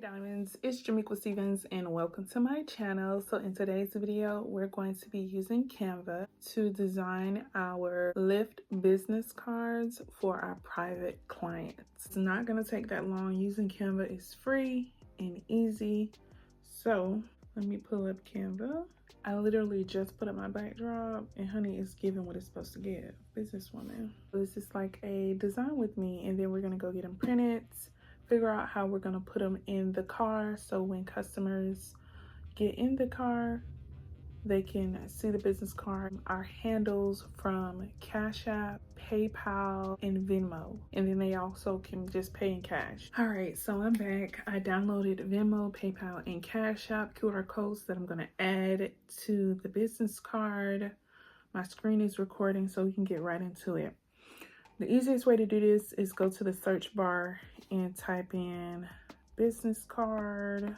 Diamonds, it's Jamaica Stevens and welcome to my channel. So in today's video, we're going to be using Canva to design our Lyft business cards for our private clients. It's not going to take that long. Using Canva is free and easy. So let me pull up Canva. I literally just put up my backdrop and honey is giving what it's supposed to give. Businesswoman. This is like a design with me, and then we're going to go get them printed, figure out how we're going to put them in the car so when customers get in the car they can see the business card. Our handles from Cash App, PayPal, and Venmo, and then they also can just pay in cash. All right, so I'm back. I downloaded Venmo, PayPal, and Cash App QR codes that I'm going to add to the business card. My screen is recording so we can get right into it. The easiest way to do this is go to the search bar and type in business card.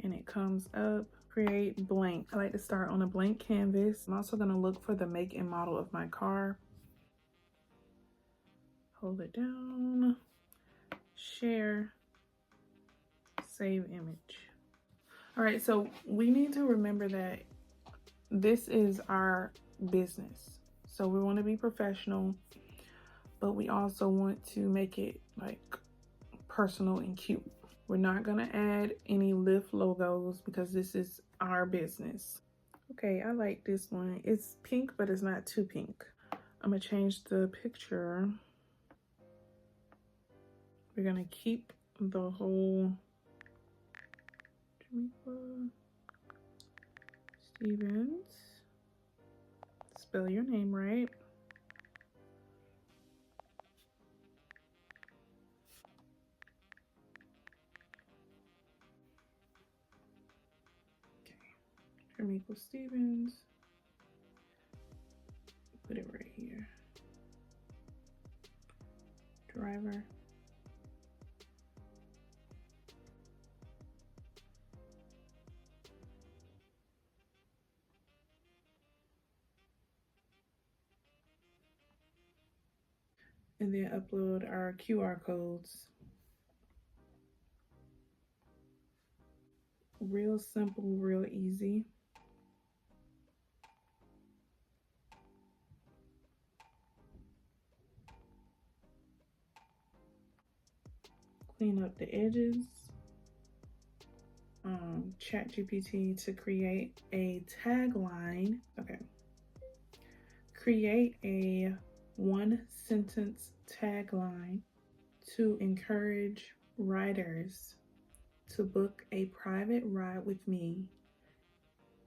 And it comes up, create blank. I like to start on a blank canvas. I'm also gonna look for the make and model of my car. Hold it down, share, save image. All right, so we need to remember that this is our business. So we want to be professional, but we also want to make it like personal and cute. We're not gonna add any Lyft logos because this is our business. Okay, I like this one. It's pink, but it's not too pink. I'm gonna change the picture. We're gonna keep the whole Jamaica Stevens. Spell your name right. Jamaica Stevens. Put it right here. Driver. And then upload our QR codes. Real simple, real easy. Clean up the edges. ChatGPT to create a tagline. Okay. Create a one-sentence tagline to encourage riders to book a private ride with me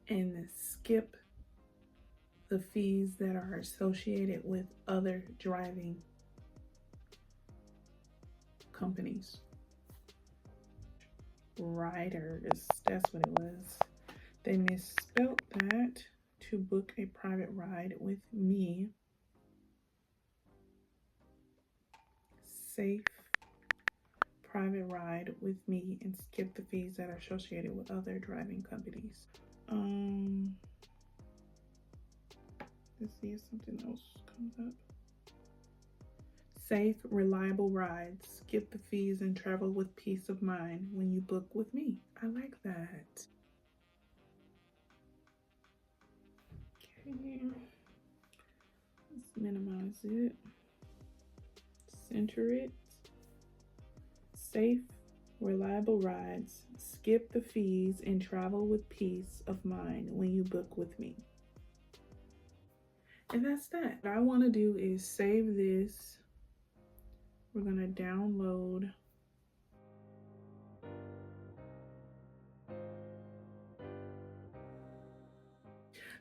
and skip the fees that are associated with other driving companies. Riders, that's what it was. They misspelled that. To book a private ride with me. Safe private ride with me and skip the fees that are associated with other driving companies. Let's see if something else comes up. Safe, reliable rides. Skip the fees and travel with peace of mind when you book with me. I like that. Okay. Let's minimize it. Center it. Safe, reliable rides. Skip the fees and travel with peace of mind when you book with me. And that's that. What I want to do is save this. We're going to download.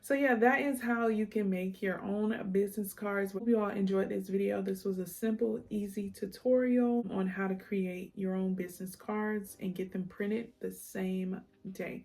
So yeah, that is how you can make your own business cards. Hope you all enjoyed this video. This was a simple, easy tutorial on how to create your own business cards and get them printed the same day.